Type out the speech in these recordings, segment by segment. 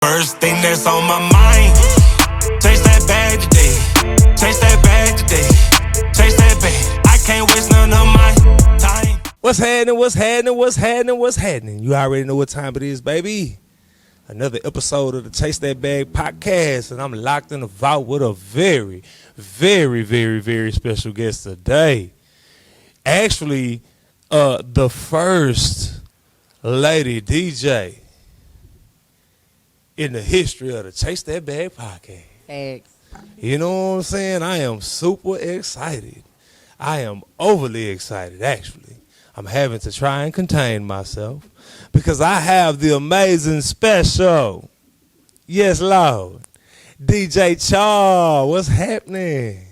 First thing that's on my mind. Chase that bag today. Chase that bag today. Chase that bag. I can't waste none of my time. What's happening? What's happening? What's happening? What's happening? You already know what time it is, baby. Another episode of the Chase That Bag podcast, and I'm locked in the vault with a very, very, very, very special guest today. Actually, the first lady DJ in the history of the Chase That Bag podcast. Thanks. You know what I'm saying? I am super excited. I am overly excited, actually. I'm having to try and contain myself because I have the amazing special, yes, Lord, DJ Char. What's happening?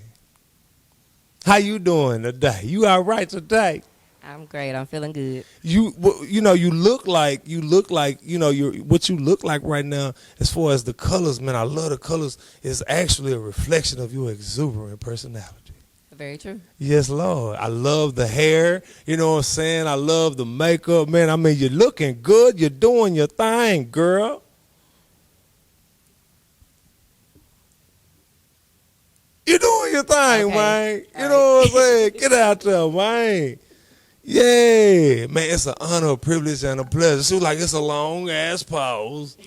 How you doing today? You all right today? I'm great. I'm feeling good. You look like what you look like right now. As far as the colors, man, I love the colors. Is actually a reflection of your exuberant personality. Very true. Yes, Lord. I love the hair. You know what I'm saying? I love the makeup, man. I mean, you're looking good. You're doing your thing, girl. You're doing your thing, Okay. man. You All know right. what I'm saying? Get out there, man. Yeah, man, it's an honor, a privilege, and a pleasure. She was like, it's a long-ass pause.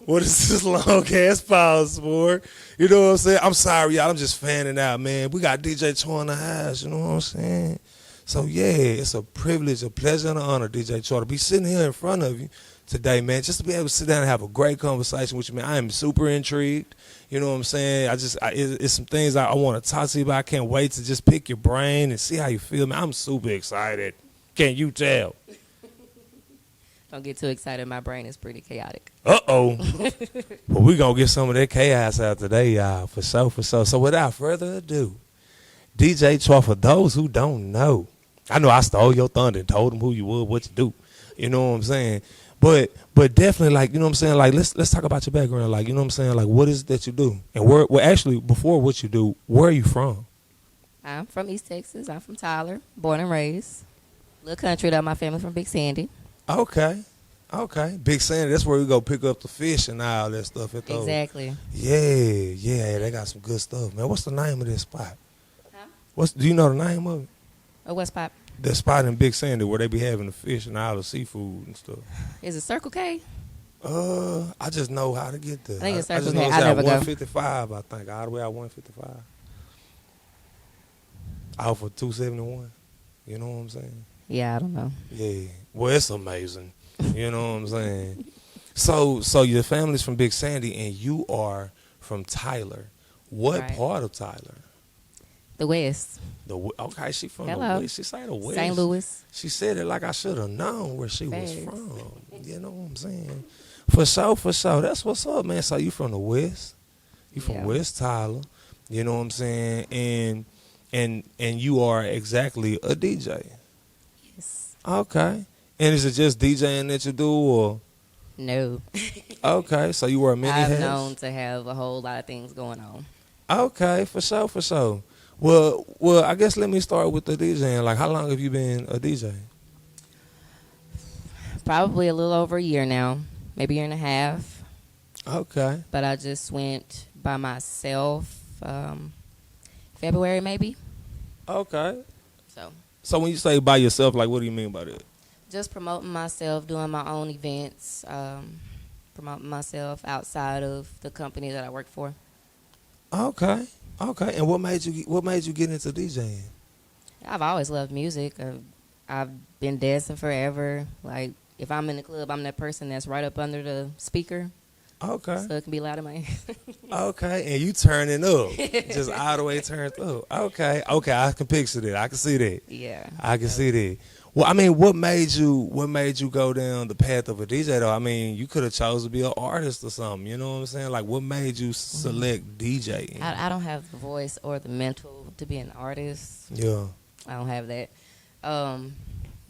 What is this long-ass pause for? You know what I'm saying? I'm sorry, y'all. I'm just fanning out, man. We got DJ Char in the house, you know what I'm saying? So, yeah, it's a privilege, a pleasure, and an honor, DJ Char, to be sitting here in front of you today, man, just to be able to sit down and have a great conversation with you, man. I am super intrigued. You know what I'm saying? It's some things I want to talk to you about. I can't wait to just pick your brain and see how you feel, man. I'm super excited. Can you tell? Don't get too excited. My brain is pretty chaotic. Uh-oh. Well, we're going to get some of that chaos out today, y'all, for sure, for sure. So without further ado, DJ Char, for those who don't know, I know I stole your thunder and told them who you were, what you do. You know what I'm saying? But definitely, like, you know what I'm saying? Like, let's talk about your background. Like, you know what I'm saying? Like, what is it that you do? And actually, before what you do, where are you from? I'm from East Texas. I'm from Tyler, born and raised. Little country though. My family from Big Sandy. Okay. Big Sandy, that's where we go pick up the fish and all that stuff. Exactly. Yeah, they got some good stuff, man. What's the name of this spot? Huh? Do you know the name of it? Oh, what's pop? The spot in Big Sandy where they be having the fish and all the seafood and stuff. Is it Circle K? I just know how to get there. I think it's I just Circle know K. it's I at never go. 155, I think, all the way out 155. Out for 271. You know what I'm saying? Yeah, I don't know. Yeah. Well, it's amazing. You know what I'm saying? So your family's from Big Sandy and you are from Tyler. What Right. part of Tyler? The West. Okay, she from Hello. the West. She said the West. St. Louis. She said it like I should have known where she was Thanks. from. You know what I'm saying? For sure. That's what's up, man. So you from the West? You from Yeah. West Tyler? You know what I'm saying? And you are exactly a DJ. Yes. Okay. And is it just DJing that you do, or? No. Okay, so you wear many I'm hats? known to have a whole lot of things going on. Okay, for sure. Well, I guess let me start with the DJing. Like, how long have you been a DJ? Probably a little over a year now, maybe a year and a half. Okay. But I just went by myself February maybe. Okay. So when you say by yourself, like, what do you mean by that? just promoting myself, doing my own events, promoting myself outside of the company that I work for. Okay. And what made you get into DJing? I've always loved music. I've been dancing forever. Like, if I'm in the club, I'm that person that's right up under the speaker. Okay. So it can be loud in my ear. Okay, and you turning up, just all the way turned up. Okay, I can picture that. I can see that. Yeah. I can see that. Well, I mean, what made you go down the path of a DJ though? I mean, you could have chose to be an artist or something. You know what I'm saying? Like, what made you select DJ? I don't have the voice or the mental to be an artist. Yeah. I don't have that.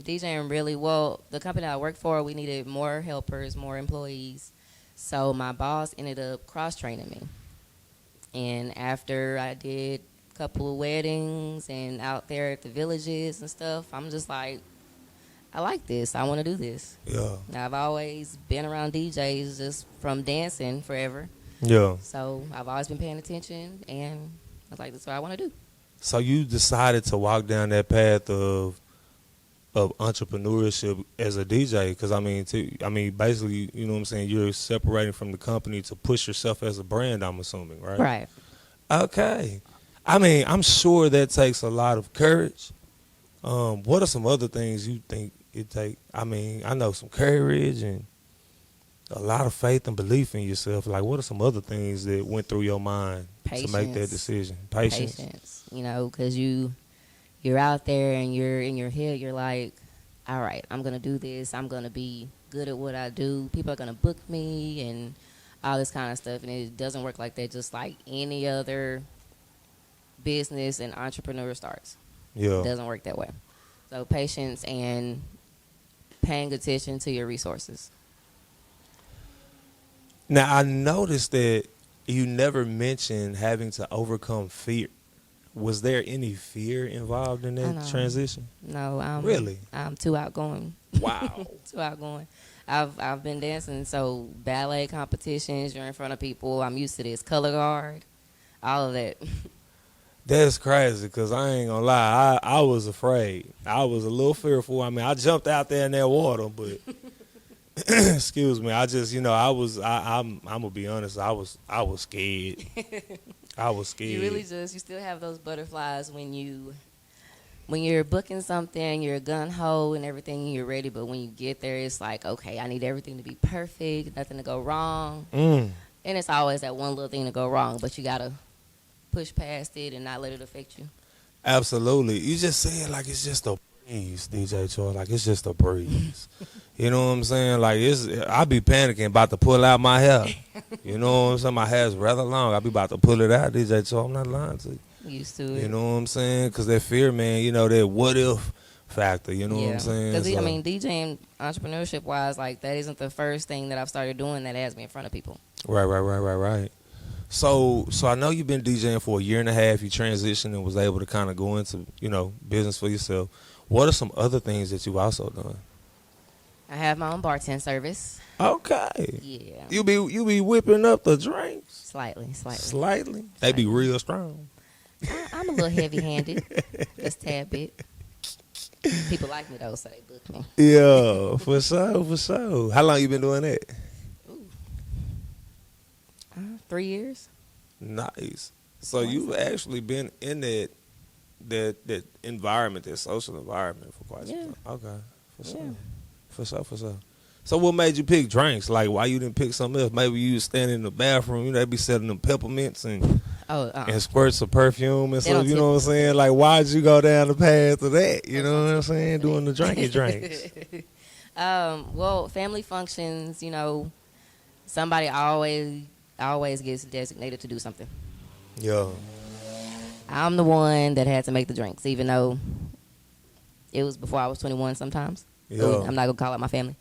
DJing really, well, the company I work for, we needed more helpers, more employees. So my boss ended up cross-training me. And after I did a couple of weddings and out there at the villages and stuff, I'm just like, I like this. I want to do this. Yeah. Now, I've always been around DJs just from dancing forever. Yeah. So I've always been paying attention, and I was like, that's what I want to do. So you decided to walk down that path of entrepreneurship as a DJ, because I mean, basically, you know what I'm saying, you're separating from the company to push yourself as a brand, I'm assuming, right? Right. Okay. I mean, I'm sure that takes a lot of courage. What are some other things you think it take? I mean, I know some courage and a lot of faith and belief in yourself. Like, what are some other things that went through your mind to make that decision? Patience. You know, because you're out there and you're in your head, you're like, all right, I'm going to do this. I'm going to be good at what I do. People are going to book me and all this kind of stuff. And it doesn't work like that, just like any other business and entrepreneur starts. Yeah. It doesn't work that way. So patience and paying attention to your resources. Now, I noticed that you never mentioned having to overcome fear. Was there any fear involved in that transition? No. Really? I'm too outgoing. Wow. Too outgoing. I've been dancing, so ballet competitions, you're in front of people. I'm used to this. Color guard, all of that. That's crazy, because I ain't going to lie. I was afraid. I was a little fearful. I mean, I jumped out there in that water, but excuse me. I just, I'm going to be honest. I was scared. I was scared. You still have those butterflies when you're booking something, you're gung-ho and everything, and you're ready, but when you get there, it's like, okay, I need everything to be perfect, nothing to go wrong. And it's always that one little thing to go wrong, but you got to push past it and not let it affect you. Absolutely. You just say it like it's just a breeze, DJ Char. Like it's just a breeze. You know what I'm saying? Like I be panicking about to pull out my hair. You know what I'm saying? My hair's rather long. I be about to pull it out, DJ Char. I'm not lying to you. Used to it. You know what I'm saying? Because that fear, man, that what if factor. You know what I'm saying? Because, DJing entrepreneurship-wise, like, that isn't the first thing that I've started doing that has me in front of people. Right. So I know you've been DJing for a year and a half. You transitioned and was able to kind of go into, business for yourself. What are some other things that you've also done? I have my own bartend service. Okay. Yeah. You be whipping up the drinks? Slightly. They be real strong. I'm a little heavy-handed, just a tad bit. People like me, though, so they book me. Yeah, for sure. How long you been doing that? 3 years. Nice. So you've actually been in that environment, that social environment for quite some time. Okay, for sure. So what made you pick drinks? Like, why you didn't pick something else? Maybe you was standing in the bathroom, they be selling them peppermints and squirts of perfume and stuff. You know what I'm saying? Like, why'd you go down the path of that? You know what I'm saying? Doing the drinks. Well, family functions, somebody always gets designated to do something. Yeah. I'm the one that had to make the drinks, even though it was before I was 21 sometimes. Yeah. I'm not going to call out my family.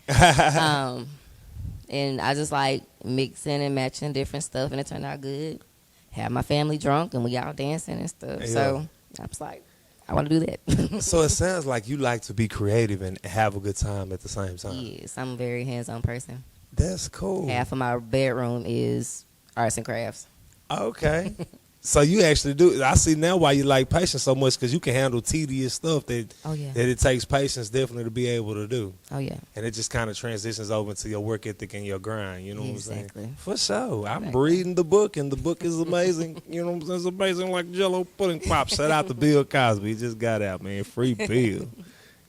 And I just like mixing and matching different stuff, and it turned out good. Had my family drunk, and we all dancing and stuff. Yeah. So I was like, I want to do that. So it sounds like you like to be creative and have a good time at the same time. Yes, I'm a very hands-on person. That's cool. Half of my bedroom is arts and crafts. Okay. So you actually do. I see now why you like patience so much, because you can handle tedious stuff that it takes patience definitely to be able to do. Oh, yeah. And it just kind of transitions over into your work ethic and your grind. You know what I'm saying? Exactly. For sure. I'm reading the book, and the book is amazing. You know what I'm saying? It's amazing like Jell-O pudding pop. Shout out to Bill Cosby. He just got out, man. Free Bill.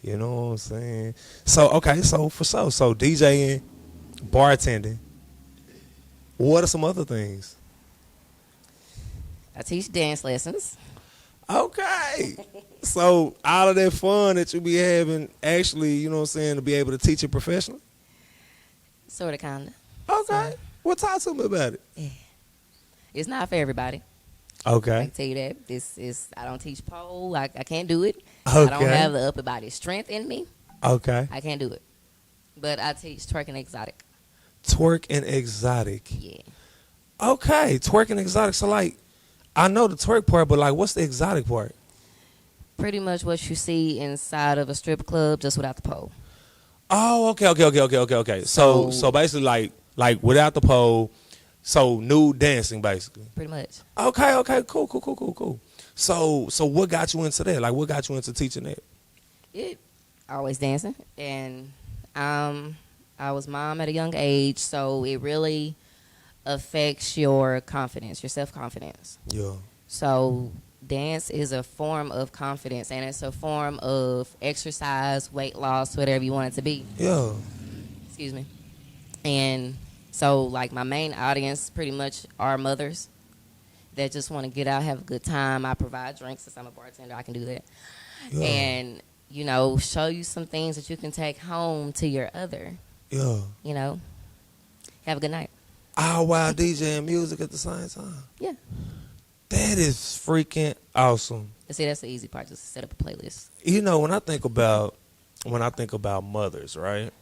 You know what I'm saying? So, okay. So, for sure. So, DJing, bartending. What are some other things? I teach dance lessons. Okay. So all of that fun that you be having, actually, you know what I'm saying, to be able to teach it professionally? Sort of, kind of. Okay. Well, talk to me about it. Yeah. It's not for everybody. Okay. I can tell you that. I don't teach pole. I can't do it. Okay. I don't have the upper body strength in me. Okay. I can't do it. But I teach twerk and exotic. Twerk and exotic. Yeah. Okay. Twerk and exotic. So, like, I know the twerk part, but, like, what's the exotic part? Pretty much what you see inside of a strip club, just without the pole. Oh, okay. So basically, like without the pole, so nude dancing, basically. Pretty much. Okay, cool. So what got you into that? Like, what got you into teaching that? It always dancing, and I was mom at a young age, so it really affects your confidence, your self-confidence. Yeah. So dance is a form of confidence, and it's a form of exercise, weight loss, whatever you want it to be. Yeah. Excuse me. And so, like, my main audience pretty much are mothers that just want to get out, have a good time. I provide drinks since I'm a bartender. I can do that. Yeah. And, show you some things that you can take home to your other. Yeah. Have a good night. Oh, while DJing music at the same time. Yeah. That is freaking awesome. See, that's the easy part, just to set up a playlist. When I think about mothers, right?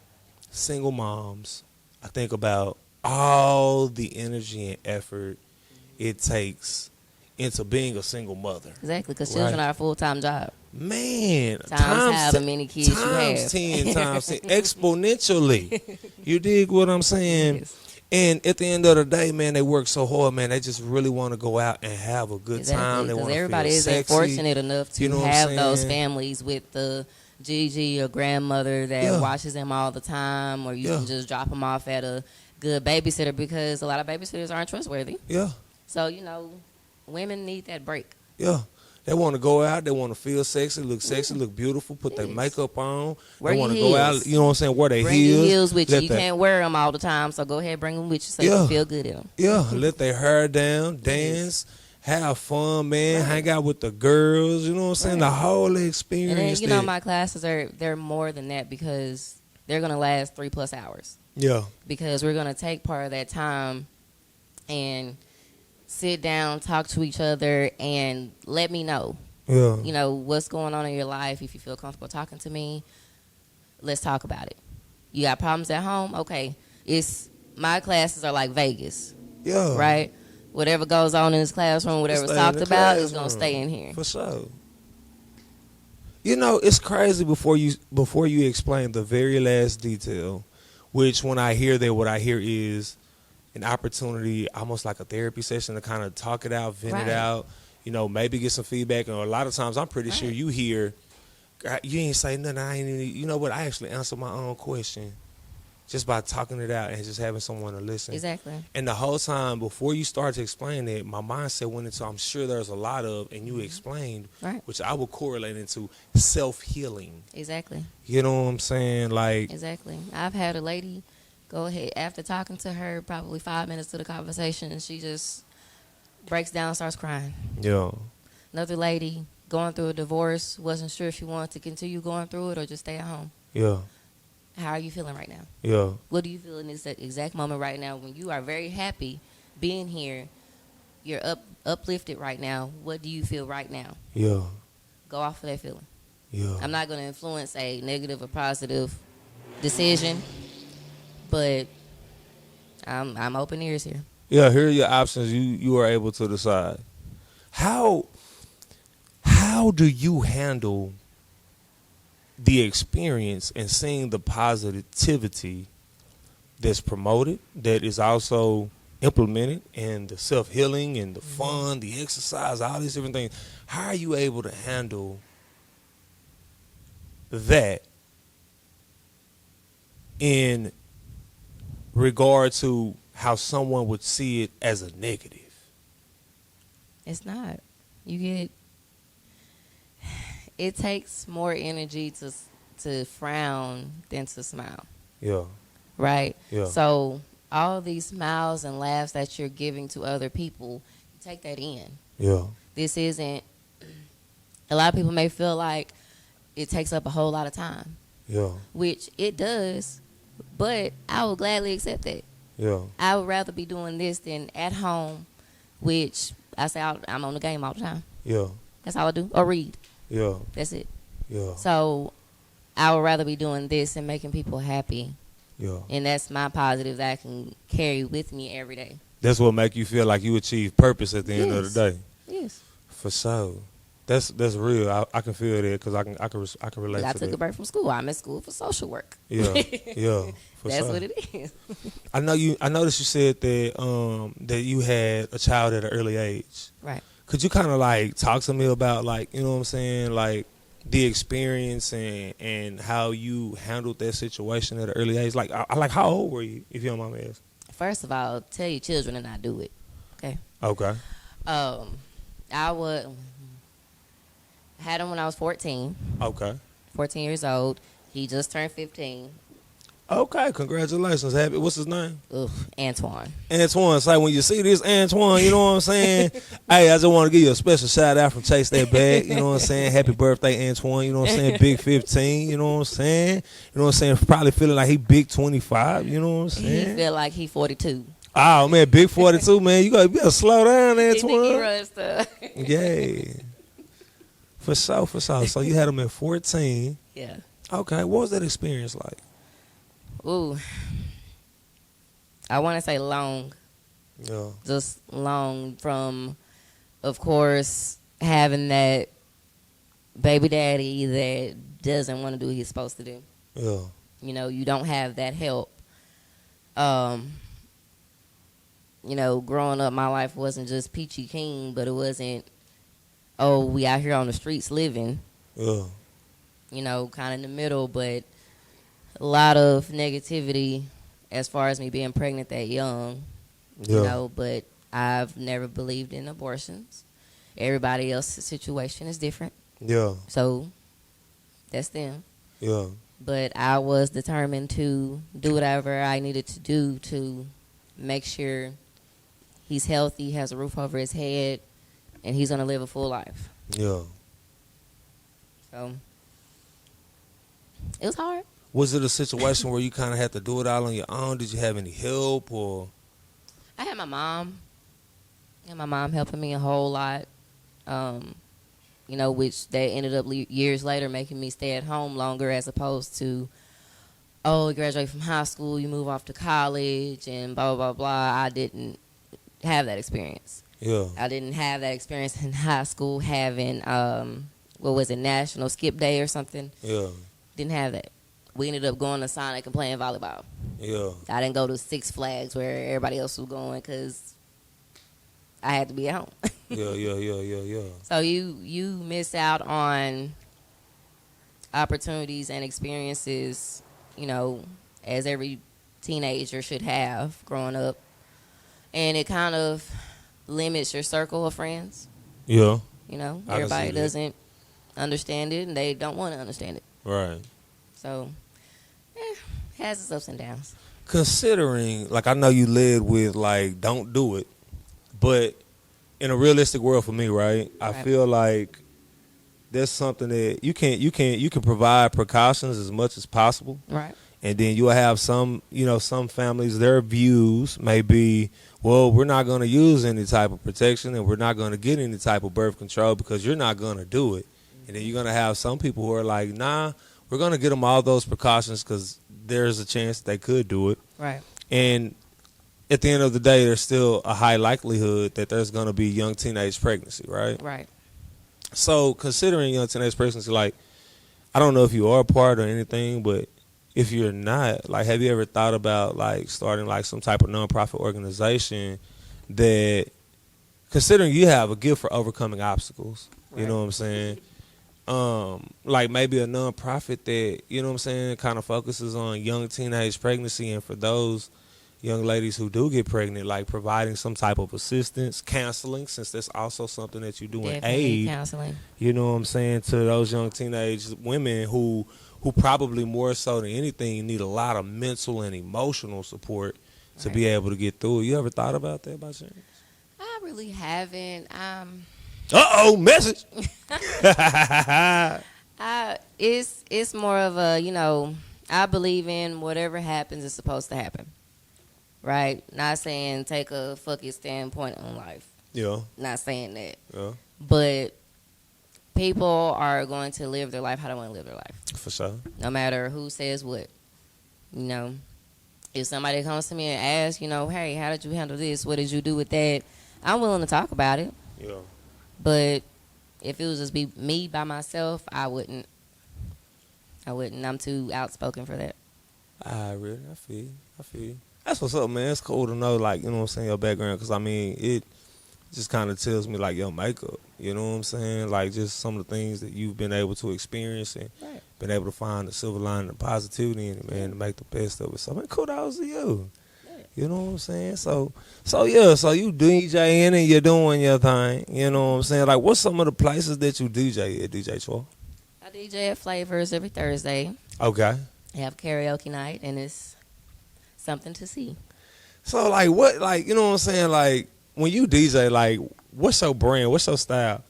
Single moms, I think about all the energy and effort it takes into being a single mother. Exactly, because children are a full-time job. Man, times however many kids you have. Times 10, times 10, exponentially. You dig what I'm saying? Yes. And at the end of the day, man, they work so hard, man. They just really want to go out and have a good time. They want to feel everybody isn't sexy. fortunate enough to what have I'm those saying? families with the Gigi or grandmother that watches them all the time, or you can just drop them off at a good babysitter, because a lot of babysitters aren't trustworthy. Yeah. So, women need that break. Yeah. They want to go out. They want to feel sexy, look beautiful, put their makeup on. Wear they want to your go out, heels. you know what I'm saying, wear their Bring heels. your heels with you. You can't wear them all the time, so go ahead, bring them with you so you can feel good in them. Yeah, let their hair down, dance, have fun, man, hang out with the girls, you know what I'm saying, the whole experience. And then, my classes they're more than that, because they're going to last 3+ hours. Yeah. Because we're going to take part of that time and sit down, talk to each other, and let me know. Yeah. What's going on in your life. If you feel comfortable talking to me, let's talk about it. You got problems at home? Okay. My classes are like Vegas. Yeah. Right? Whatever goes on in this classroom, whatever's talked about is going to stay in here. For sure. It's crazy before you explain the very last detail, which when I hear that, what I hear is an opportunity, almost like a therapy session, to kind of talk it out, vent it out, maybe get some feedback. And a lot of times I'm pretty sure you hear, you ain't say nothing, I ain't even, you know what, I actually answered my own question just by talking it out and just having someone to listen. Exactly. And the whole time, before you start to explain it, my mindset went into, I'm sure there's a lot of, and you explained, which I would correlate into self-healing. Exactly. You know what I'm saying? Like, exactly. I've had a lady go ahead, after talking to her probably 5 minutes to the conversation, and she just breaks down and starts crying. Yeah. Another lady going through a divorce, wasn't sure if she wanted to continue going through it or just stay at home. Yeah. How are you feeling right now? Yeah. What do you feel in this exact moment right now when you are very happy being here? You're uplifted right now. What do you feel right now? Yeah. Go off of that feeling. Yeah. I'm not going to influence a negative or positive decision, but I'm open ears here. Yeah, here are your options. You are able to decide. How do you handle the experience and seeing the positivity that's promoted, that is also implemented, and the self-healing and the fun, the exercise, all these different things? How are you able to handle that in regard to how someone would see it as a negative? It's not. It takes more energy to frown than to smile. Yeah. Right? Yeah. So all these smiles and laughs that you're giving to other people, take that in. Yeah. This isn't, a lot of people may feel like it takes up a whole lot of time. Yeah. Which it does, but I would gladly accept that. Yeah. I would rather be doing this than at home, which I say I'm on the game all the time. Yeah. That's all I do. Or read. Yeah. That's it. Yeah. So I would rather be doing this and making people happy. Yeah. And that's my positive that I can carry with me every day. That's what make you feel like you achieve purpose at the end of the day. Yes. For sure. That's real. I can feel that because I can relate I to took a that. break from school. I'm in school for social work. Yeah, yeah, for That's sure. what it is. I noticed you said that that you had a child at an early age. Right. Could you kind of like talk to me about like you know what I'm saying like the experience and how you handled that situation at an early age? Like I like how old were you if you don't mind me asking? First of all, tell your children and not do it. Okay. Okay. I would had him when I was 14. Okay. 14 years old. He just turned 15. Okay. Congratulations. Happy. What's his name? Ugh, Antoine. Antoine. It's like when you see this Antoine, you know what I'm saying? Hey, I just want to give you a special shout out from Chase That Bag. You know what I'm saying? Happy birthday, Antoine. You know what I'm saying? Big 15. You know what I'm saying? You know what I'm saying? Probably feeling like he big 25. You know what I'm saying? He feel like he 42. Oh man, big 42, man. You gotta slow down, He think he Antoine. runs stuff. Yeah. For sure, for sure. So you had him at 14. Yeah. Okay. What was that experience like? Ooh. I want to say long. Yeah. Just long from, of course, having that baby daddy that doesn't want to do what he's supposed to do. Yeah. You know, you don't have that help. You know, growing up, my life wasn't just peachy keen, but it wasn't, oh, we out here on the streets living. Yeah. You know, kind of in the middle, but a lot of negativity as far as me being pregnant that young. Yeah. You know, but I've never believed in abortions. Everybody else's situation is different. Yeah. So that's them. Yeah. But I was determined to do whatever I needed to do to make sure he's healthy, has a roof over his head, and he's going to live a full life. Yeah. So it was hard. Was it a situation where you kind of had to do it all on your own? Did you have any help or? I had my mom. And my mom helping me a whole lot. You know, which they ended up years later making me stay at home longer as opposed to, oh, you graduate from high school, you move off to college, and blah, blah, blah, blah. I didn't have that experience. Yeah. I didn't have that experience in high school having, what was it, National Skip Day or something. Yeah. Didn't have that. We ended up going to Sonic and playing volleyball. Yeah. I didn't go to Six Flags where everybody else was going because I had to be at home. Yeah. So you miss out on opportunities and experiences, you know, as every teenager should have growing up. And it kind of limits your circle of friends. Yeah. You know, I can everybody see that. doesn't understand it and they don't want to understand it. Right. So, it has its ups and downs. Considering, like, I know you led with like, don't do it, but in a realistic world for me, right? I Right. feel like there's something that you can provide precautions as much as possible. Right. And then you'll have some families, their views may be, well, we're not going to use any type of protection and we're not going to get any type of birth control because you're not going to do it. And then you're going to have some people who are like, nah, we're going to get them all those precautions because there's a chance they could do it. Right. And at the end of the day, there's still a high likelihood that there's going to be young teenage pregnancy, right? Right. So considering young teenage pregnancy, like, I don't know if you are a part or anything, but if you're not, like, have you ever thought about, like, starting, like, some type of nonprofit organization that, considering you have a gift for overcoming obstacles, you know what I'm saying? Like, maybe a nonprofit that, you know what I'm saying, kind of focuses on young teenage pregnancy, and for those young ladies who do get pregnant, like, providing some type of assistance, counseling, since that's also something that you do in Definitely aid. counseling. You know what I'm saying, to those young teenage women who probably more so than anything need a lot of mental and emotional support to be able to get through it. You ever thought about that by chance? I really haven't. Message. It's more of a, you know, I believe in whatever happens is supposed to happen. Right? Not saying take a fuck it standpoint on life. Yeah. Not saying that. Yeah. But people are going to live their life how they want to live their life. For sure. No matter who says what. You know, if somebody comes to me and asks, you know, hey, how did you handle this? What did you do with that? I'm willing to talk about it. Yeah. But if it was just be me by myself, I wouldn't. I'm too outspoken for that. I feel you. That's what's up, man. It's cool to know, like, you know what I'm saying, your background, because, I mean, it just kind of tells me, like, your makeup, you know what I'm saying? Like, just some of the things that you've been able to experience and been able to find the silver lining and positivity in it, man, to make the best of it. So, man, kudos to you. You know what I'm saying? So you DJing and you're doing your thing, you know what I'm saying? Like, what's some of the places that you DJ at, DJ Char? I DJ at Flavors every Thursday. Okay. I have karaoke night, and it's something to see. So, like, what, like, you know what I'm saying? Like, when you DJ, like, what's your brand? What's your style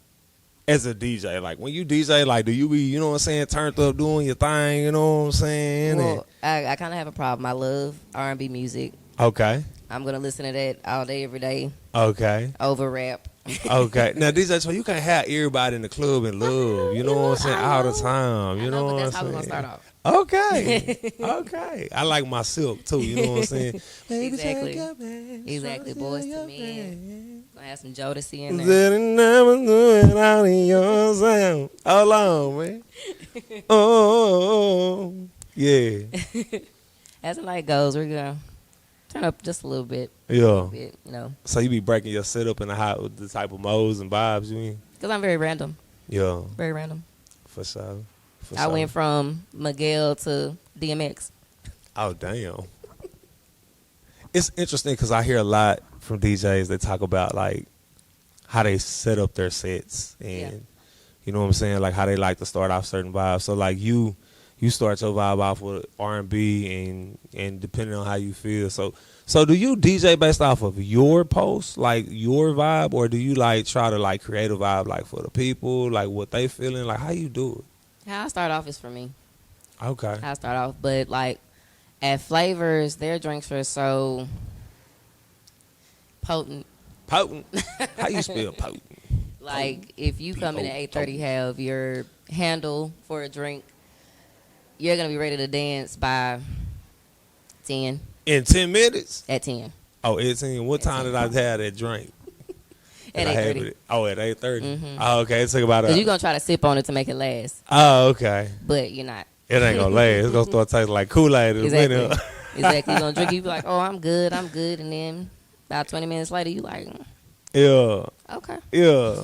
as a DJ? Like, when you DJ, like, do you be, you know what I'm saying, turned up doing your thing, you know what I'm saying? Well, I kind of have a problem. I love R&B music. Okay. I'm going to listen to that all day, every day. Okay. Over rap. Okay. Now, DJ, so you can't have everybody in the club in love, you know what I'm saying, all the time. You know what I'm saying? That's how we're going to start off. Okay. Okay. I like my silk, too, you know what I'm saying? Exactly. Exactly. Boys to Men. Going to have some Jodeci in there. That never do it out in your sound. Hold on, man. Oh. Yeah. As the night goes, we're going to turn up just a little bit. Yeah. You know. So you be breaking your setup in the type of modes and vibes you in? Because I'm very random. Yeah. Very random. For sure. I went from Miguel to DMX. Oh, damn. It's interesting because I hear a lot from DJs that talk about, like, how they set up their sets and, you know what I'm saying, like, how they like to start off certain vibes. So, like, you start your vibe off with R&B and depending on how you feel. So do you DJ based off of your post, like your vibe, or do you like try to like create a vibe like for the people, like what they feeling, like how you do it? How I start off is for me. Okay. How I start off, but like at Flavors, their drinks are so potent. Potent? How you spell potent? Like if you come in at 8:30, have your handle for a drink, you're gonna be ready to dance by 10. In 10 minutes? At 10. Oh, at 10. What time did I have that drink? At 8:30. Oh, at 8:30. Mm-hmm. Oh, okay. It took about Because you're gonna try to sip on it to make it last. Oh, okay. But you're not. It ain't gonna last. It's gonna start tasting like Kool-Aid. Exactly. Exactly. You're gonna drink. You be like, oh, I'm good, and then about 20 minutes later, you like, yeah. okay. Yeah.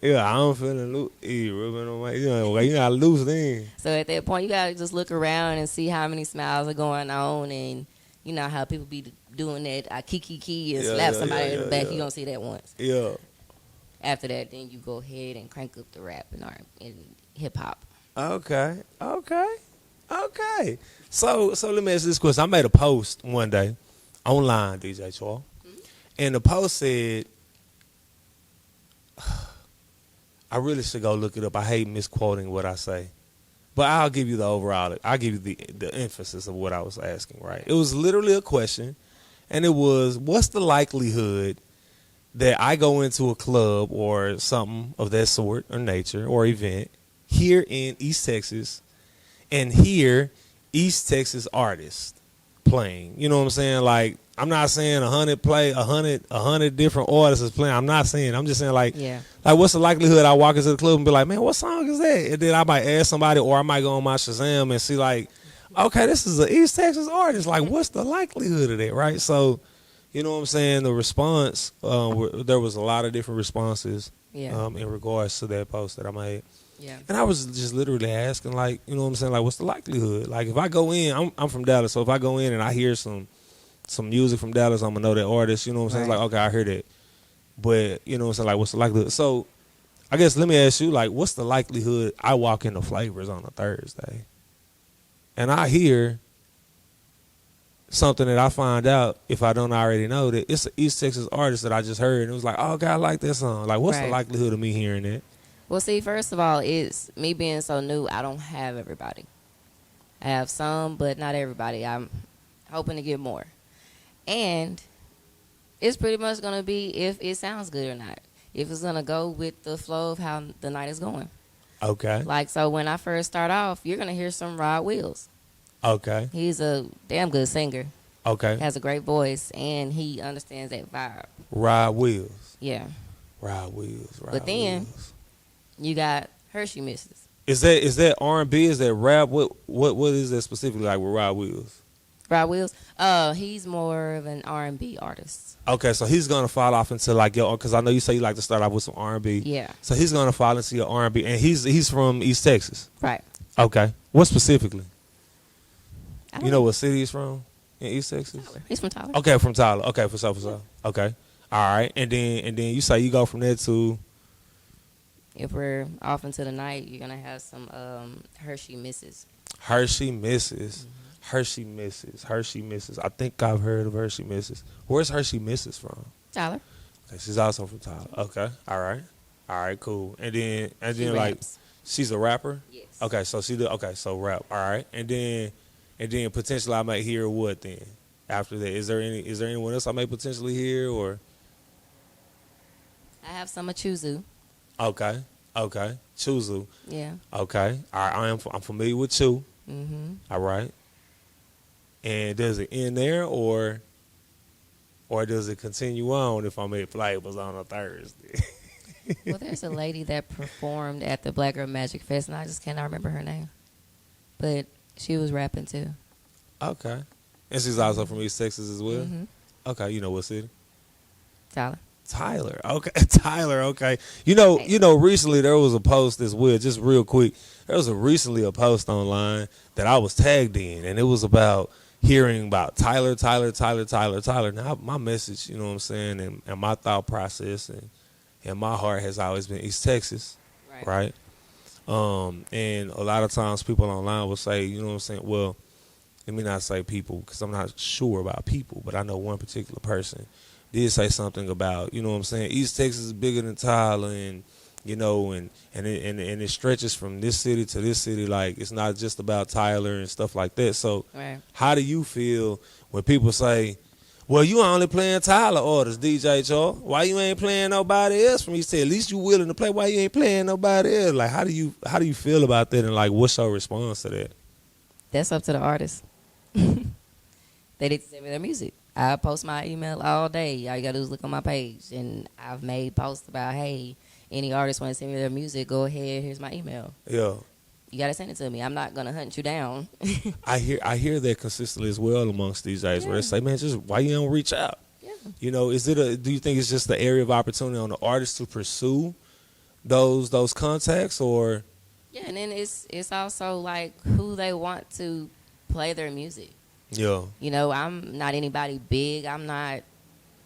Yeah, I'm feeling loose. You gotta lose then. So at that point, you gotta just look around and see how many smiles are going on, and you know how people be doing that kiki and slap somebody in the back. You gonna see that once. Yeah. After that, then you go ahead and crank up the rap and hip hop. Okay. So let me ask you this question. I made a post one day online, DJ Char, and the post said, I really should go look it up. I hate misquoting what I say. But I'll give you the overall, I'll give you the emphasis of what I was asking, right? It was literally a question, and it was, what's the likelihood that I go into a club or something of that sort or nature or event here in East Texas and hear East Texas artists playing? You know what I'm saying? Like, I'm not saying 100 different artists is playing. I'm not saying. I'm just saying like what's the likelihood I walk into the club and be like, man, what song is that? And then I might ask somebody, or I might go on my Shazam and see like, okay, this is an East Texas artist. Like, what's the likelihood of that, right? So, you know what I'm saying? The response, there was a lot of different responses in regards to that post that I made. Yeah. And I was just literally asking, like, you know what I'm saying? Like, what's the likelihood? Like, if I go in, I'm from Dallas, so if I go in and I hear some music from Dallas, I'm going to know that artist, you know what I'm saying? Right. It's like, okay, I heard that. But, you know what I'm saying? Like, what's the likelihood? So, I guess let me ask you, like, what's the likelihood I walk into Flavors on a Thursday and I hear something that I find out, if I don't already know, that it's an East Texas artist that I just heard, and it was like, oh, God, I like that song. Like, what's the likelihood of me hearing that? Well, see, first of all, it's me being so new, I don't have everybody. I have some, but not everybody. I'm hoping to get more. And it's pretty much going to be if it sounds good or not. If it's going to go with the flow of how the night is going. Okay. Like, so when I first start off, you're going to hear some Rod Wills. Okay. He's a damn good singer. Okay. Has a great voice, and he understands that vibe. Rod Wills. Yeah. Rod Wills. But then, You got Hershey Misses. Is that R&B? Is that rap? What is that specifically like with Rod Wills? Rod Wills. He's more of an R&B artist. Okay, so he's gonna fall off into like your, because I know you say you like to start off with some R&B. Yeah. So he's gonna fall into your R&B, and he's from East Texas. Right. Okay. What specifically? I don't You know what city he's from in East Texas? Tyler. He's from Tyler. Okay, from Tyler. Okay, for sure. Okay. All right. And then you say you go from there to If we're off into the night, you're gonna have some Hershey Misses. Hershey Misses. Hershey Misses. Hershey Misses. I think I've heard of Hershey Misses. Where's Hershey Misses from? Tyler. Okay, she's also from Tyler. Okay. All right, cool. And then She like raps. she's a rapper? Yes. Okay, so so rap. All right. And then potentially I might hear what then? After that. Is there anyone else I may potentially hear or I have some of Chuzu. Okay. Chuzu. Yeah. Okay. All right. I'm familiar with Chu. Mm-hmm. All right. And does it end there or does it continue on if I'm at Flavors on a Thursday? Well, there's a lady that performed at the Black Girl Magic Fest, and I just cannot remember her name. But she was rapping too. Okay. And she's also from East Texas as well? Mm-hmm. Okay. You know what city? Tyler. Tyler. Okay. Tyler. Okay. You know, recently there was a post as well, just real quick. There was recently a post online that I was tagged in, and it was about hearing about Tyler. Now, my message, you know what I'm saying, and my thought process and my heart has always been East Texas, right? And a lot of times people online will say, you know what I'm saying, well, let me not say people because I'm not sure about people, but I know one particular person did say something about, you know what I'm saying, East Texas is bigger than Tyler, and you know, and it stretches from this city to this city. Like, it's not just about Tyler and stuff like that. So how do you feel when people say, well, you only playing Tyler orders, DJ Char? Why you ain't playing nobody else from East Texas? At least you willing to play. Why you ain't playing nobody else? Like, how do you feel about that, and like, what's your response to that? That's up to the artist. They need to send me their music. I post my email all day. All you gotta do is look on my page, and I've made posts about, hey, any artist want to send me their music, go ahead. Here's my email. Yeah. You gotta send it to me. I'm not gonna hunt you down. I hear that consistently as well amongst these guys, where they say, man, just why you don't reach out? Yeah. You know, do you think it's just the area of opportunity on the artist to pursue those contacts, or? Yeah, and then it's also like who they want to play their music. Yeah. You know, I'm not anybody big. I'm not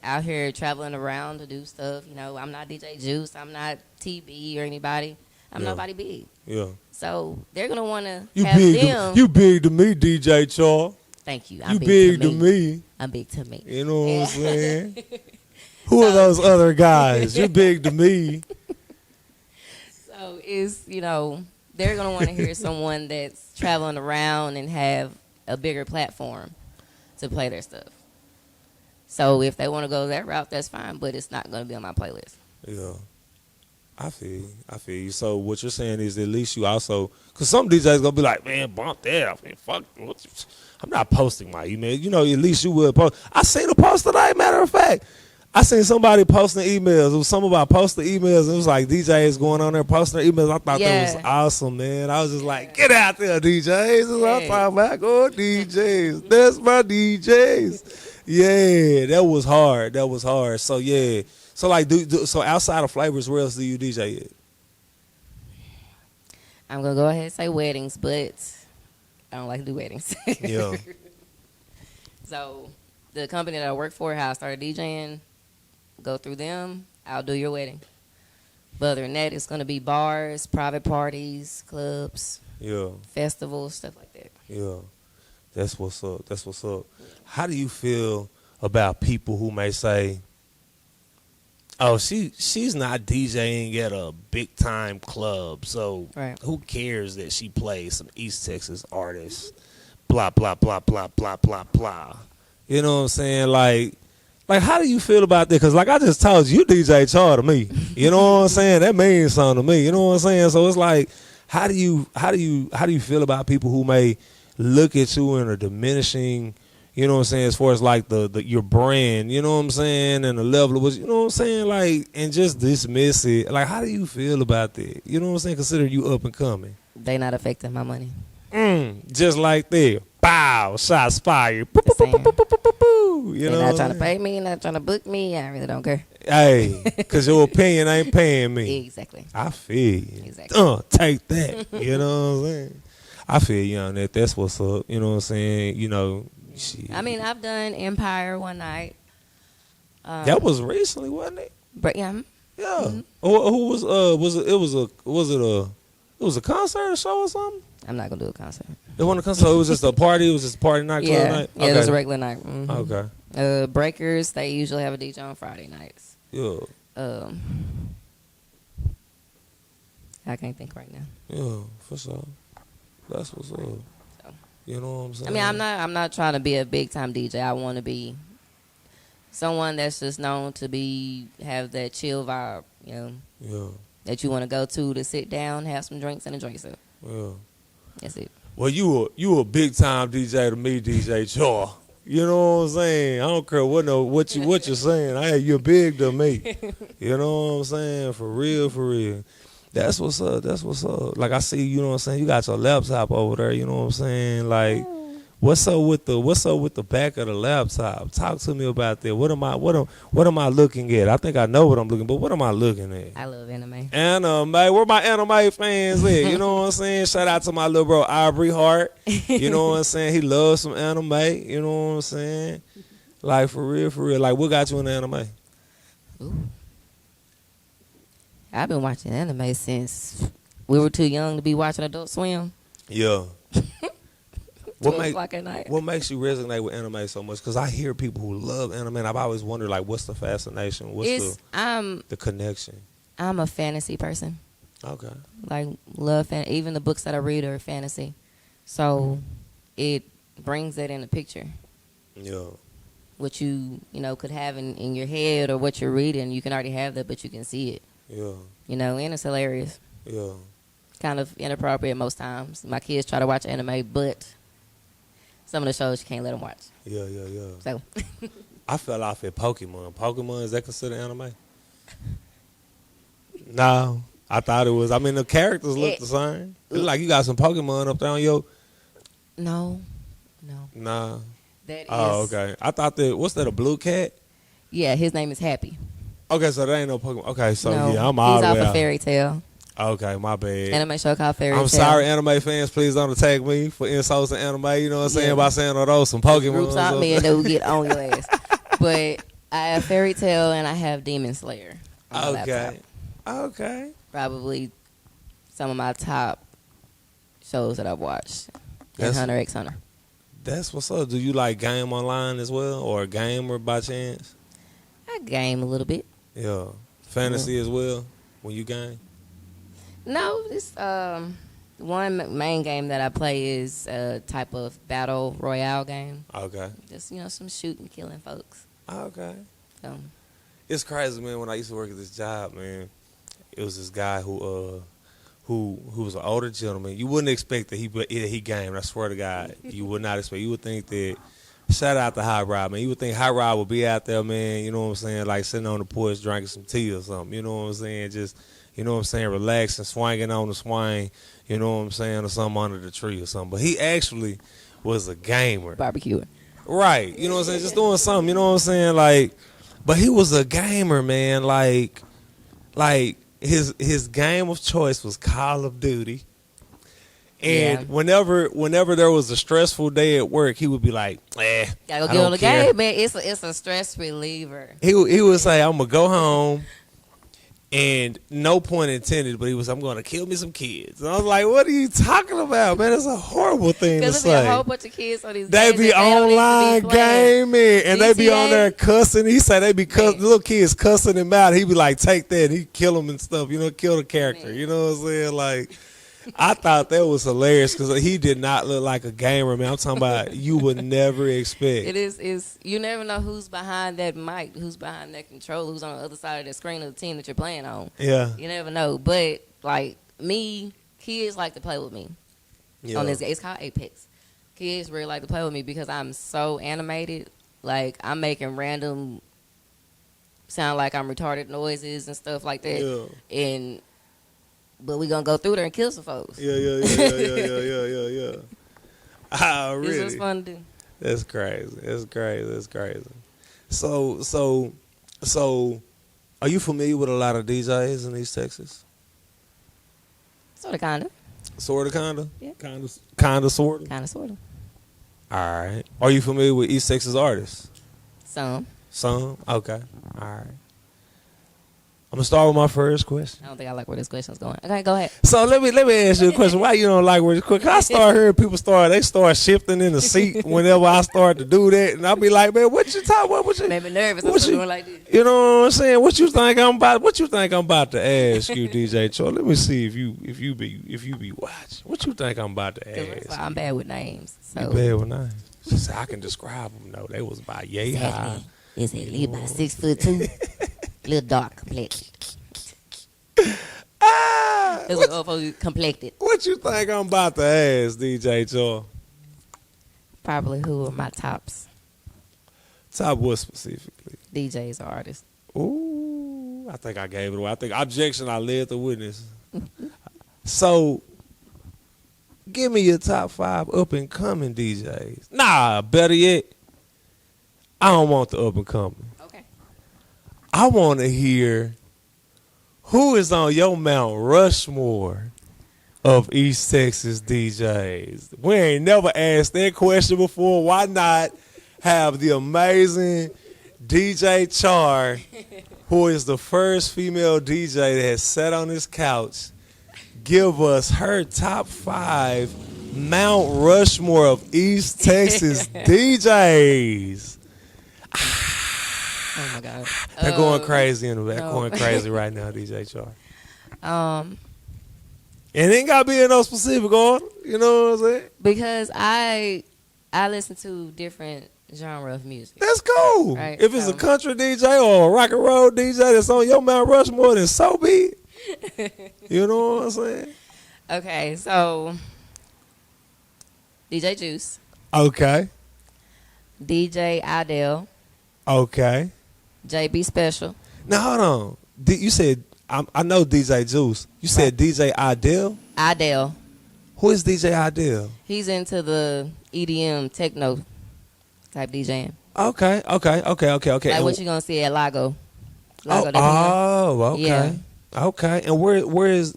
out here traveling around to do stuff. You know, I'm not DJ Juice. I'm not TB or anybody. I'm nobody big. Yeah. So they're gonna want to You have big them. you big to me, DJ Char. Thank you. You big to me. I'm big to me. You know what I'm saying? Who are those other guys? You big to me. So it's, you know, they're gonna want to hear someone that's traveling around and have a bigger platform to play their stuff. So if they want to go that route, that's fine, but it's not going to be on my playlist. Yeah. I feel you. So what you're saying is at least you also, because some DJs going to be like, man, bump that. I mean, fuck, I'm not posting my email. You know, at least you will post. I seen a post today, matter of fact. I seen somebody posting emails. It was something about posting emails. It was like DJs going on there posting their emails. I thought that was awesome, man. I was just like, get out there, DJs. That's what I'm talking about. Go DJs. That's my DJs. Yeah, that was hard. So, yeah. So, like, so outside of Flavors, where else do you DJ at? I'm going to go ahead and say weddings, but I don't like to do weddings. Yeah. So, the company that I work for, how I started DJing, go through them, I'll do your wedding. But other than that, it's going to be bars, private parties, clubs, festivals, stuff like that. Yeah. That's what's up. How do you feel about people who may say, oh, she's not DJing at a big time club, so who cares that she plays some East Texas artists? Blah, blah, blah, blah, blah, blah, blah. You know what I'm saying? Like how do you feel about that? Because like I just told you, DJ Char to me. You know what I'm saying? That means something to me. You know what I'm saying? So it's like, how do you feel about people who may look at you in a diminishing, You know what I'm saying? As far as like the your brand, you know what I'm saying, and the level of what, you know what I'm saying, like, and just dismiss it. Like, how do you feel about that? You know what I'm saying? Consider you up and coming. They not affecting my money. Just like that. Bow, shots fired. Boop, Just boop, boop, boop, boop, boop, boop, boop. You They're know not what trying I'm to saying? pay me, not trying to book me. I really don't care. Hey, because your opinion ain't paying me. Exactly. I feel you. Exactly. Take that. You know what I'm saying? I feel you on that. That's what's up. You know what I'm saying? You know, shit. I mean, I've done Empire one night. That was recently, wasn't it? But yeah, Yeah. Mm-hmm. Who it was a concert or show or something? I'm not gonna do a concert. It wasn't a concert. It was just a party. It was just a party night, club night. Yeah, it was a regular night. Mhm. Okay. Breakers, they usually have a DJ on Friday nights. Yeah. I can't think right now. Yeah, for sure. That's what's up. So. You know what I'm saying? I mean, I'm not trying to be a big time DJ. I want to be someone that's just known to have that chill vibe. You know. Yeah. That you want to go to sit down, have some drinks, and enjoy yourself. Yeah. That's it. Well, you a big time DJ to me, DJ Char. You know what I'm saying? I don't care what you're saying. Hey, you're big to me. You know what I'm saying? For real, for real. That's what's up. That's what's up. Like I see, you know what I'm saying? You got your laptop over there, you know what I'm saying? Like what's up with the back of the laptop? Talk to me about that. What am I looking at? I think I know what I'm looking, but what am I looking at? I love anime. Anime, where my anime fans at? You know what I'm saying? Shout out to my little bro Aubrey Hart. You know what I'm saying? He loves some anime. You know what I'm saying? Like for real, for real. Like what got you in anime? Ooh. I've been watching anime since we were too young to be watching Adult Swim. Yeah. 12 o'clock at night. What makes you resonate with anime so much? Because I hear people who love anime, and I've always wondered, like, what's the fascination? What's the connection? I'm a fantasy person. Okay. Like, love even the books that I read are fantasy. So, it brings that in the picture. Yeah. What you could have in your head or what you're reading, you can already have that, but you can see it. Yeah. And it's hilarious. Yeah. Kind of inappropriate most times. My kids try to watch anime, but some of the shows you can't let them watch. Yeah. So I fell off at Pokemon. Pokemon, is that considered anime? No. I thought it was. I mean, the characters look the same. It's like you got some Pokemon up there on your... No. Nah. That is... Oh, okay. I thought what's that, a blue cat? Yeah, his name is Happy. Okay, so there ain't no Pokemon. Okay, so no, yeah, I'm all the way He's off out. a Fairy Tale. Okay, my bad. Anime show called Fairy Tale. I'm sorry, anime fans. Please don't attack me for insults and anime. You know what I'm saying? By saying all those some Pokemon. Groups out me and they will get on your ass. But I have Fairy Tale and I have Demon Slayer. On my laptop. Okay. Probably some of my top shows that I've watched. And Hunter x Hunter. That's what's up. Do you like game online as well, or a gamer by chance? I game a little bit. Yeah. Fantasy as well when you game? No, this one main game that I play is a type of battle royale game. Okay. Just some shooting, killing folks. Okay. So. It's crazy, man. When I used to work at this job, man, it was this guy who was an older gentleman. You wouldn't expect that he gamed. I swear to God, you would not expect. You would think that. Shout out to Hot Rod, man. You would think Hot Rod would be out there, man, you know what I'm saying, like sitting on the porch drinking some tea or something, you know what I'm saying, just, you know what I'm saying, relaxing, swinging on the swing, you know what I'm saying, or something under the tree or something. But he actually was a gamer. Barbecuing. Right, you know what I'm saying, just doing something, you know what I'm saying, like, but he was a gamer, man, like his game of choice was Call of Duty. And whenever there was a stressful day at work, he would be like, gotta go get on the game, man. It's a stress reliever. He would say, I'm gonna go home, and no point intended, but I'm gonna kill me some kids. And I was like, what are you talking about, man? It's a horrible thing to say. Because a whole bunch of kids on these they games be online gaming, and they be on there cussing. He said they be cussing, little kids cussing him out. He be like, take that, and he kill them and stuff, kill the character. You know what I'm saying? Like, I thought that was hilarious because he did not look like a gamer, man. I'm talking about you would never expect. It is. You never know who's behind that mic, who's behind that controller, who's on the other side of the screen of the team that you're playing on. Yeah. You never know. But, like, kids like to play with me on this game. It's called Apex. kids really like to play with me because I'm so animated. Like, I'm making random sound like I'm retarded noises and stuff like that. Yeah. But we gonna go through there and kill some folks. Yeah. Ah, really? This was fun to do. That's crazy. So, are you familiar with a lot of DJs in East Texas? Sorta, kinda. Sorta, kinda? Yeah. Kinda, sorta? Kinda, sorta. All right. Are you familiar with East Texas artists? Some. Some? Okay. All right. I'm going to start with my first question. I don't think I like where this question's going. Okay, go ahead. So let me ask you a question. Why you don't like where it's quick? I start hearing people start shifting in the seat whenever I start to do that, and I'll be like, man, what you talking about? What you made me nervous. I'm doing like this. You know what I'm saying? What you think I'm about to ask you, DJ Char? Let me see if you be watching. What you think I'm about to ask? I'm bad with names. So. You bad with names? She said I can describe them though. They was about yay high. Is it little about 6'2", little dark complexion. Complected. What you think I'm about to ask, DJ Char? Probably who are my tops. Top what specifically? DJs or artists. Ooh, I think I gave it away. I think objection, I led the witness. So, give me your top 5 up and coming DJs. Nah, better yet, I don't want the up and coming. Okay. I want to hear who is on your Mount Rushmore of East Texas DJs. We ain't never asked that question before. Why not have the amazing DJ Char, who is the first female DJ that has sat on this couch, give us her top 5 Mount Rushmore of East Texas DJs. Oh my God. They're going crazy in the back. Going crazy right now, DJ Char. And it ain't got to be in no specific order. You know what I'm saying? Because I listen to different genre of music. That's cool. Right, if it's a country DJ or a rock and roll DJ that's on your Mount Rushmore, then so be it. You know what I'm saying? Okay, so DJ Juice. Okay. DJ Idell. Okay. JB Special. Now, hold on. You said, I know DJ Juice. You said DJ Idell? Idell. Who is DJ Idell? He's into the EDM techno type DJing. Okay. Like what you gonna see at Lago. Okay. Yeah. Okay. And where is,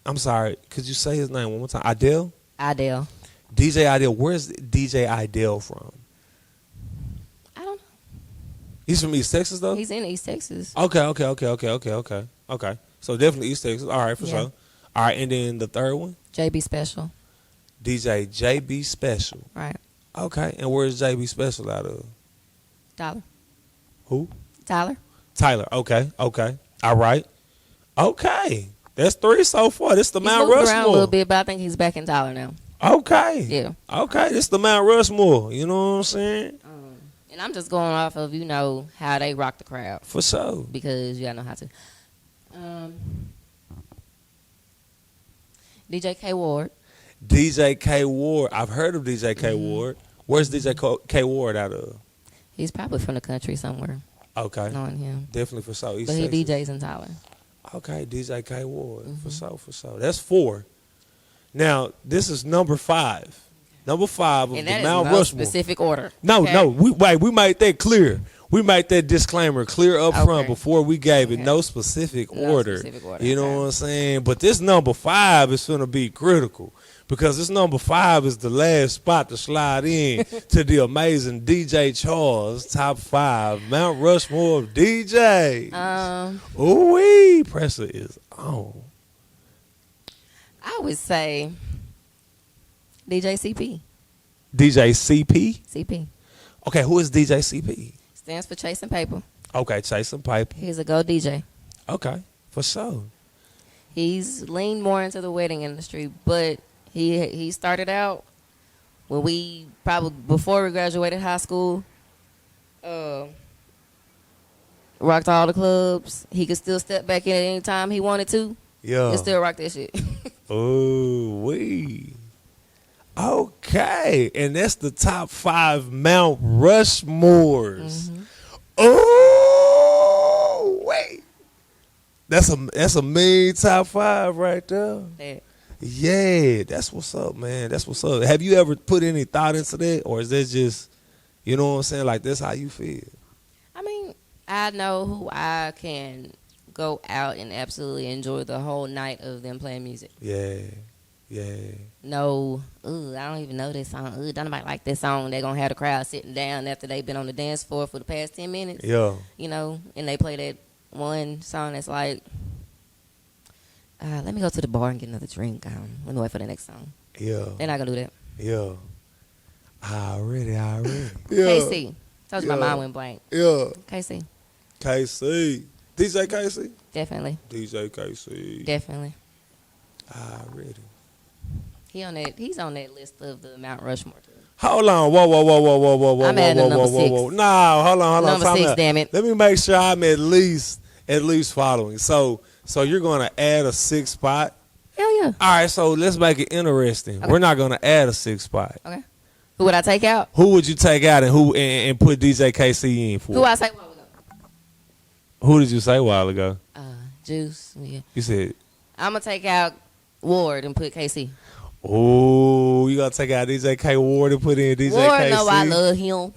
I'm sorry, could you say his name one more time? Idell? Idell. DJ Idell. Where's DJ Idell from? I don't know. He's from East Texas, though? He's in East Texas. Okay. So definitely East Texas. All right, for sure. All right, and then the third one? JB Special. DJ JB Special. Right. Okay, and where's JB Special out of? Tyler. Who? Tyler. Okay. All right. Okay. That's 3 so far. This the Mount Rushmore. He's Rushmore. around a little bit, but I think he's back in Tyler now. Okay. Yeah. Okay, this the Mount Rushmore. You know what I'm saying? And I'm just going off of, how they rock the crowd. For sure. Because you gotta know how to. DJ K Ward. DJ K Ward. I've heard of DJ K Ward. Where's DJ K Ward out of? He's probably from the country somewhere. Okay. Knowing him. Definitely for sure. East But he Texas. DJs in Tyler. Okay, DJ K Ward. For sure. That's 4. Now, this is number 5. Number 5 of And the that Mount is no Rushmore. specific order. No, Okay? no. We made that clear. We made that disclaimer clear up front Okay. before we gave it Okay. no specific No order. specific order, You know okay. what I'm saying? But this number 5 is going to be critical because this number 5 is the last spot to slide in to the amazing DJ Char's top 5 Mount Rushmore of DJs. Ooh-wee, pressure is on. I would say DJ CP. DJ CP? CP. Okay, who is DJ CP? Stands for Chasing Paper. Okay, Chasing Pipe. He's a go DJ. Okay, for sure. He's leaned more into the wedding industry, but he started out when we probably before we graduated high school. Rocked all the clubs. He could still step back in at any time he wanted to. Yeah. He still rock that shit. Oh, wee. Okay, and that's the top 5 Mount Rushmores. Mm-hmm. Oh, wait. That's a mean top 5 right there. That. Yeah, that's what's up, man. That's what's up. Have you ever put any thought into that, or is that just, you know what I'm saying? Like, that's how you feel? I mean, I know who I can go out and absolutely enjoy the whole night of them playing music. Yeah, yeah. No, I don't even know this song. Don't nobody like this song. They're going to have the crowd sitting down after they've been on the dance floor for the past 10 minutes. Yeah. You know, and they play that one song that's like, let me go to the bar and get another drink. Let me wait for the next song. Yeah. They're not going to do that. Yeah. Already. Yeah. KC. Told you my mind went blank. Yeah. KC. KC. DJ KC? Definitely. DJ KC. Definitely. Already. He's on that list of the Mount Rushmore. Hold on. Whoa. I'm adding number 6. No, hold on. Number Time 6, out. damn it. Let me make sure I'm at least following. So you're gonna add a 6th spot? Hell yeah. All right, so let's make it interesting. Okay. We're not gonna add a 6th spot. Okay. Who would I take out? Who would you take out and who and put DJ KC in for? Who I say a while ago? Who did you say a while ago? Juice. Yeah. You said, I'm going to take out Ward and put KC. oh, you gonna take out DJ K Ward and put in DJ Ward KC? know I love him.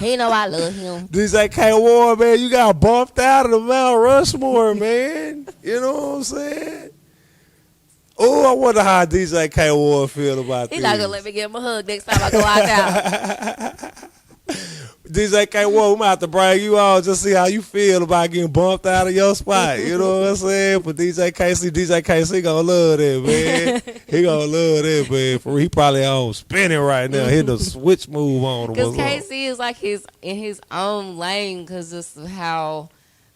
He know I love him. DJ K Ward, man, you got bumped out of the Mount Rushmore, man. You know what I'm saying? Oh, I wonder how DJ K Ward feel about this. He's not going to let me give him a hug next time I go out there. DJ K Ward, we might have to bring you on just see how you feel about getting bumped out of your spot. You know what I'm saying? But DJ KC gonna love that, man. He gonna love that, man. For he probably on spinning right now, hitting the switch move on him. Because KC is like in his own lane because of how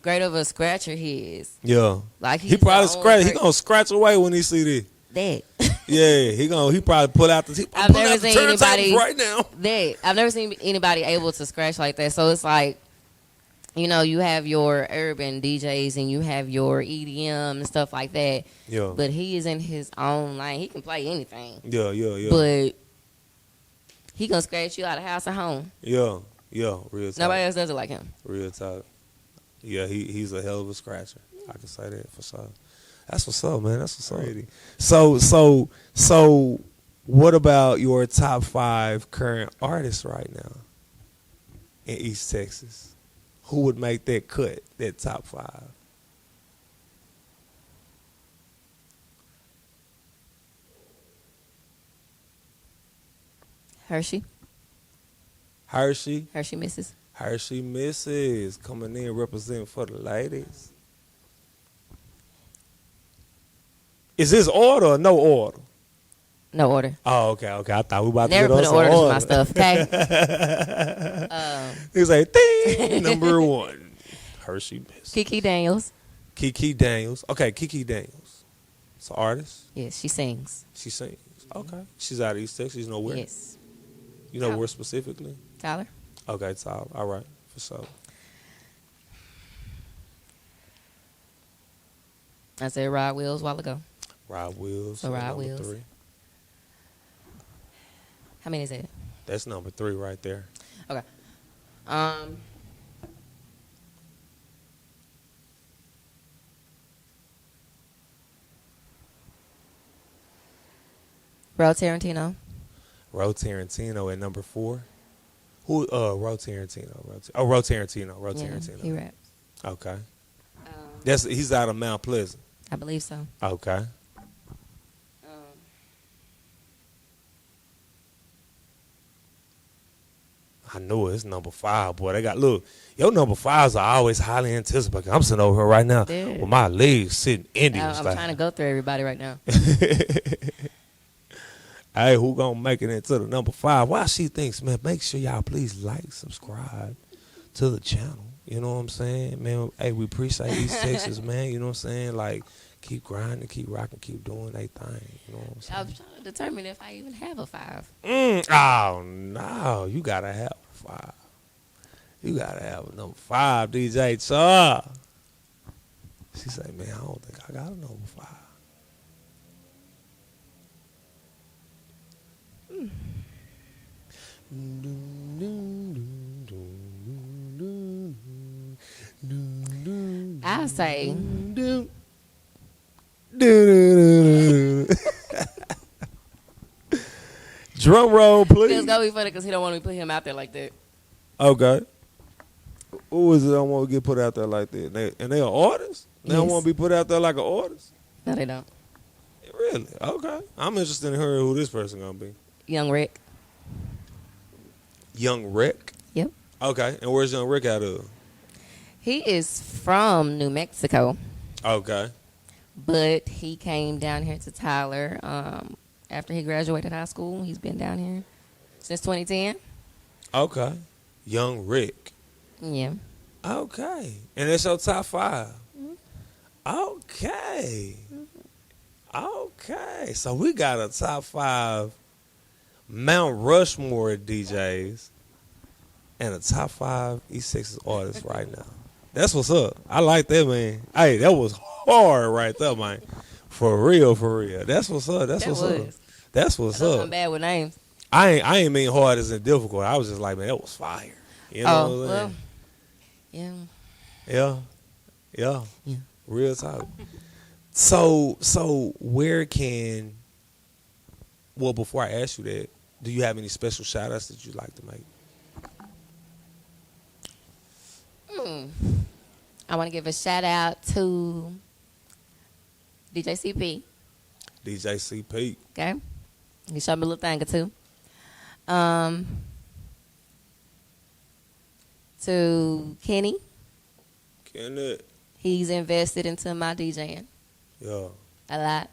great of a scratcher he is. Yeah. Like he probably scratch. He gonna scratch away when he see this. That. Yeah, he probably pull out the. I've never seen anybody right now. That I've never seen anybody able to scratch like that. So it's like, you know, you have your urban DJs and you have your EDM and stuff like that. Yeah. But he is in his own lane. He can play anything. Yeah. But he gonna scratch you out of house or home. Yeah. Real talk. Nobody else does it like him. Real talk. Yeah, he's a hell of a scratcher. I can say that for sure. That's what's up, man. That's what's up. So, what about your top 5 current artists right now in East Texas? Who would make that cut, that top 5? Hershey misses. Hershey misses coming in representing for the ladies. Is this order or no order? No order. Oh, okay. I thought we about Never to put get an us order some to order. my stuff, okay? He's like, ding, number 1. Hershey Miss. Kiki Daniels. Kiki Daniels. Okay, Kiki Daniels. It's an artist. Yes, she sings. She sings. Okay. She's out of East Texas. You know where? Yes. You know where specifically? Tyler. Okay, Tyler. All right. For sure. I said Rod Wills a while ago. Rod Wills. So Rod number Wills. 3. How many is that? That's number 3 right there. Okay. Ro Tarantino. Ro Tarantino at number 4. Who? Ro Tarantino. Ro Tarantino. Yeah, he raps. Okay. He's out of Mount Pleasant. I believe so. Okay. I know it's number 5, boy. They got look. Your number 5s are always highly anticipated. I'm sitting over here right now with my legs sitting Indians. I'm trying to go through everybody right now. Hey, who gonna make it into the number 5? Why she thinks, man, make sure y'all please like, subscribe to the channel. You know what I'm saying? Man, hey, we appreciate East Texas, man. You know what I'm saying? Like, keep grinding, keep rocking, keep doing their thing. You know what I'm saying? I was trying to determine if I even have a 5. Oh, no. You gotta have a 5. You gotta have a number 5, DJ Char. She say, man, I don't think I got a number 5. I'll say Drum roll, it's please. gonna be funny because he don't want me to put him out there like that. Okay. Who is it? I don't want to get put out there like that. And they are artists. They don't Yes. want to be put out there like an artist. No, they don't. Really? Okay. I'm interested in hearing who this person gonna be. Young Rick. Young Rick. Yep. Okay. And where's Young Rick out of? He is from New Mexico, Okay. but he came down here to Tyler after he graduated high school. He's been down here since 2010. Okay. Young Rick. Yeah. Okay. And that's your top 5. Okay. Okay. So we got a top 5 Mount Rushmore DJs and a top 5 East Texas artists right now. That's what's up. I like that, man. Hey, that was hard right there, man. For real, for real. That's what's up. That's what's up. That's what's I'm up. bad with names. I ain't mean hard as in difficult. I was just like, man, that was fire. You know what I'm saying? Yeah. Yeah. Yeah. Real talk. So where can, well, before I ask you that, do you have any special shout outs that you'd like to make? I want to give a shout out to DJ CP. DJ CP. Okay. He showed me a little thing or two. To Kenny. Kenneth. He's invested into my DJing Yeah. a lot.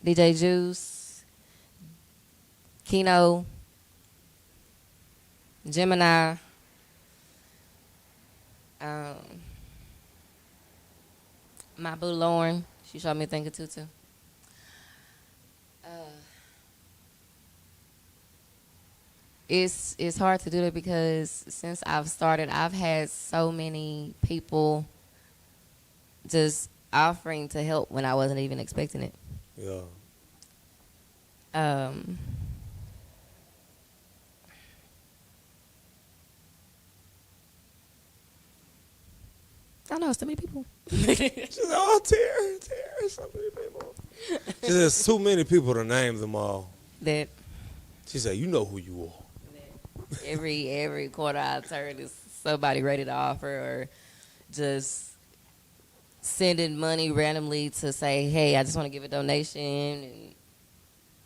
DJ Juice, Keno, Gemini, my boo Lauren. She showed me a thing or two too. It's hard to do that because since I've started, I've had so many people just offering to help when I wasn't even expecting it. Yeah. I don't know, so many people. She's like, oh, Terry, so many people. She says too many people to name them all. That She said, you know who you are. every quarter I turn is somebody ready to offer or just sending money randomly to say, hey, I just want to give a donation and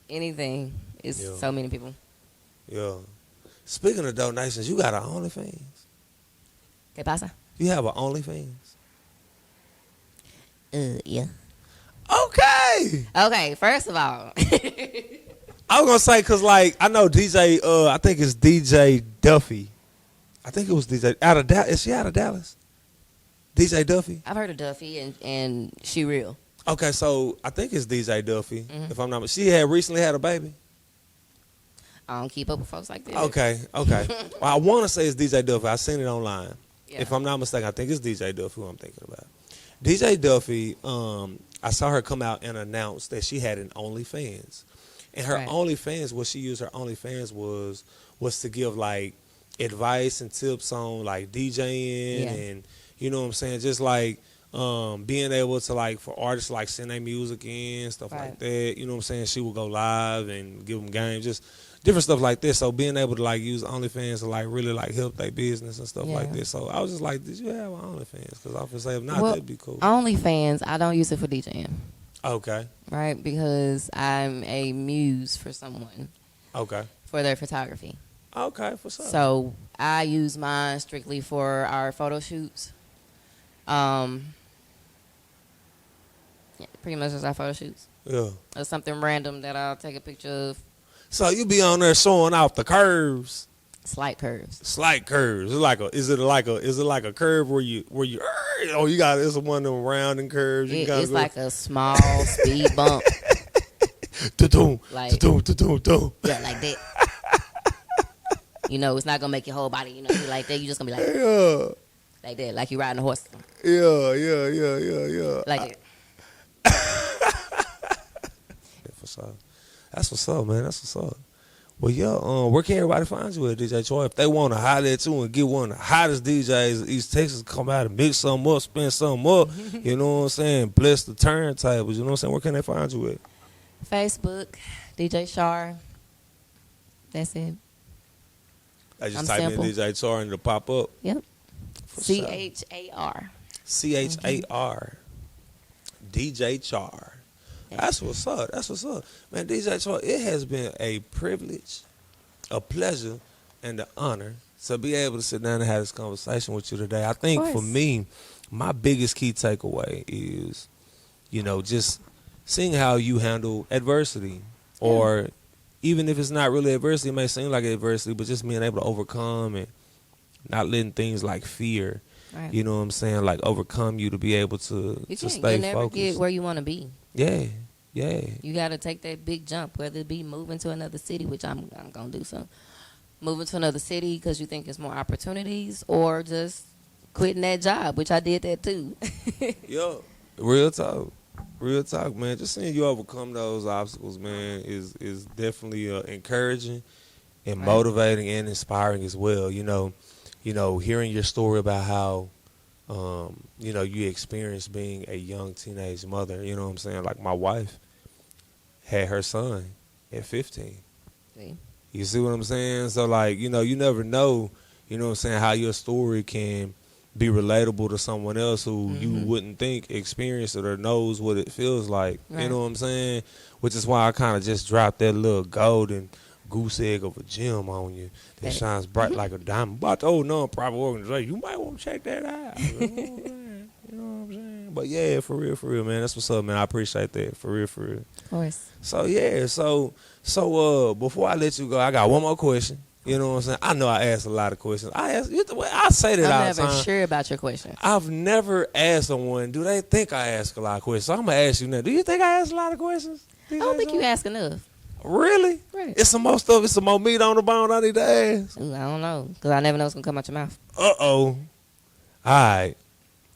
anything. It's Yeah. so many people. Yeah. Speaking of donations, you got an OnlyFans. ¿Qué pasa? You have an OnlyFans. Yeah. Okay. Okay, first of all. I was gonna say because like I know DJ. I think it's DJ Duffy. I think it was DJ out of Dallas. Is she out of Dallas? DJ Duffy. I've heard of Duffy and she real. Okay, so I think it's DJ Duffy. Mhm. If I'm not, she had recently had a baby. I don't keep up with folks like that. Okay. Well, I want to say it's DJ Duffy. I seen it online. Yeah. If I'm not mistaken, I think it's DJ Duffy who I'm thinking about. DJ Duffy. I saw her come out and announce that she had an OnlyFans. And her Right. OnlyFans, what she used her OnlyFans was to give like advice and tips on like DJing Yeah. and you know what I'm saying, just like being able to like for artists like send their music in stuff like Right. that. You know what I'm saying? She would go live and give them games, just different stuff like this. So being able to like use OnlyFans to like really like help their business and stuff like Yeah. this. So I was just like, did you have an OnlyFans? Because I was say if not, Well, that'd be cool. OnlyFans, I don't use it for DJing, Okay. right? Because I'm a muse for someone Okay. for their photography. Okay. For sure. So I use mine strictly for our photo shoots. Yeah, pretty much just our photo shoots. Yeah. Or something random that I'll take a picture of. So you be on there showing off the curves, Slight curves. slight curves. Is it like a curve where you you got it's one of them rounding curves. You It's go, like a small speed bump. da-doom, like- da-doom, da-doom, da-doom. Yeah, like that. You know, it's not gonna make your whole body, you know, be like that. You just gonna be like Yeah, that, like you riding a horse. yeah. Like it. sure. That's what's up, man. That's what's up. Well, yeah, where can everybody find you at, DJ Char? If they want to holler at you and get one of the hottest DJs in East Texas, come out and mix something up, spin something up, you know what I'm saying? Bless the turntables, you know what I'm saying? Where can they find you at? Facebook, DJ Char. That's it. I just I'm type simple. in DJ Char and it'll pop up. Yep. For sure. CHAR. CHAR. DJ Char. That's what's up. That's what's up. Man, DJ Char, it has been a privilege, a pleasure, and an honor to be able to sit down and have this conversation with you today. I think for me, my biggest key takeaway is, you know, just seeing how you handle adversity. Or even if it's not really adversity, it may seem like adversity, but just being able to overcome and not letting things like fear, you know what I'm saying, like overcome you to be able to stay focused. You never get where you want to be. Yeah. You got to take that big jump, whether it be moving to another city, which I'm going to do so. Moving to another city because you think it's more opportunities, or just quitting that job, which I did that too. Yo, real talk, man. Just seeing you overcome those obstacles, man, is definitely encouraging and motivating and inspiring as well. You know, hearing your story about how, you know, you experienced being a young teenage mother. You know what I'm saying? Like my wife had her son at 15. See? You see what I'm saying? So, like, you know, you never know, you know what I'm saying, how your story can be relatable to someone else who you wouldn't think experienced it or knows what it feels like. You know what I'm saying? Which is why I kind of just dropped that little golden goose egg of a gem on you that shines bright like a diamond. But the old non-profit organization, you might want to check that out. You know what I'm saying? You know what I'm saying? But yeah, for real, man. That's what's up, man. I appreciate that. For real. Of course. So yeah, so before I let you go, I got one more question. You know what I'm saying? I know I asked a lot of questions. I say that all the time. I'm never sure about your question. I've never asked someone, do they think I ask a lot of questions? So I'm going to ask you now. Do you think I ask a lot of questions? I don't think you ask enough. Really? Right. It's some more stuff. It's some more meat on the bone I need to ask. Ooh, I don't know, because I never know what's going to come out your mouth. Uh-oh. All right.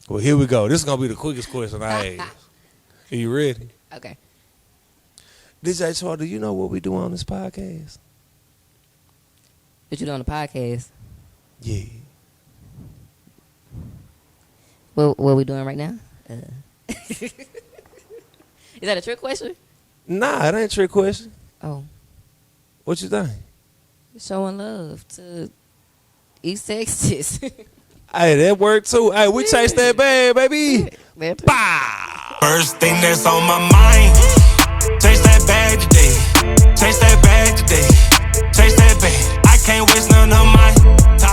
Well, here we go. This is going to be the quickest question I ask. Are you ready? Okay. DJ Char, do you know what we do on this podcast? What you do on the podcast? Yeah. What we doing right now? Is that a trick question? Nah, it ain't a trick question. Oh. What you think? Showing love to East Texas. Hey, that worked too. Hey, we chased that bag, baby. Bah! First thing that's on my mind. Chase that bag today. Chase that bag today. Chase that bag. I can't waste none of my time.